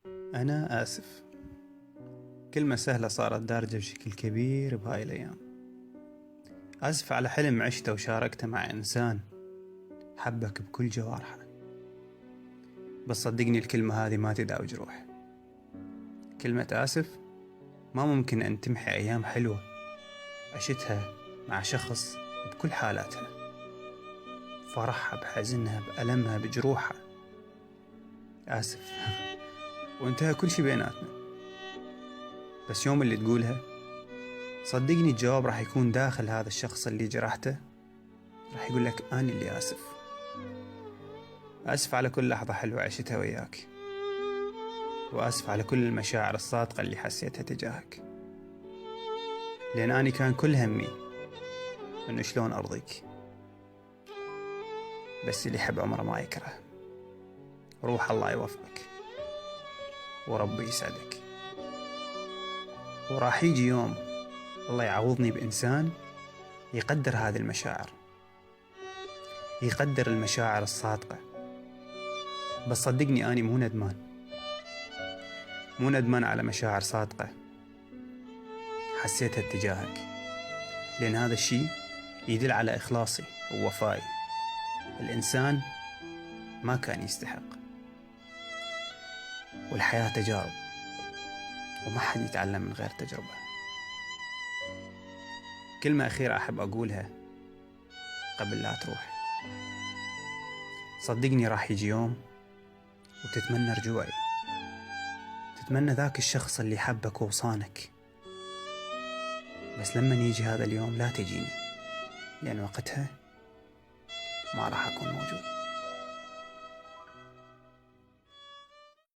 أنا آسف. كلمة سهلة صارت دارجة بشكل كبير بهاي الأيام. آسف على حلم عشته وشاركته مع إنسان حبك بكل جوارحه، بس صدقني الكلمة هذه ما تداوي جروح. كلمة آسف ما ممكن أن تمحي أيام حلوة عشتها مع شخص بكل حالاتها، فرحها بحزنها بألمها بجروحها. آسف وانتهى كل شي بيناتنا، بس يوم اللي تقولها صدقني الجواب راح يكون داخل هذا الشخص اللي جرحته، راح يقول لك أنا اللي آسف. آسف على كل لحظة حلوة عشتها وياك، وآسف على كل المشاعر الصادقة اللي حسيتها تجاهك، لأن أنا كان كل همي إنه شلون أرضيك. بس اللي يحب عمره ما يكره. روح الله يوفقك وربي يسعدك، وراح يجي يوم الله يعوضني بإنسان يقدر هذه المشاعر، يقدر المشاعر الصادقة. بس صدقني أنا مو ندمان على مشاعر صادقة حسيتها اتجاهك، لأن هذا الشيء يدل على إخلاصي ووفائي. الإنسان ما كان يستحق، والحياة تجارب وما حد يتعلم من غير تجربة. كلمة أخيرة أحب أقولها قبل لا تروح. صدقني راح يجي يوم وتتمنى رجوعي، تتمنى ذاك الشخص اللي حبك ووصانك، بس لما يجي هذا اليوم لا تجيني، لأن وقتها ما راح أكون موجود.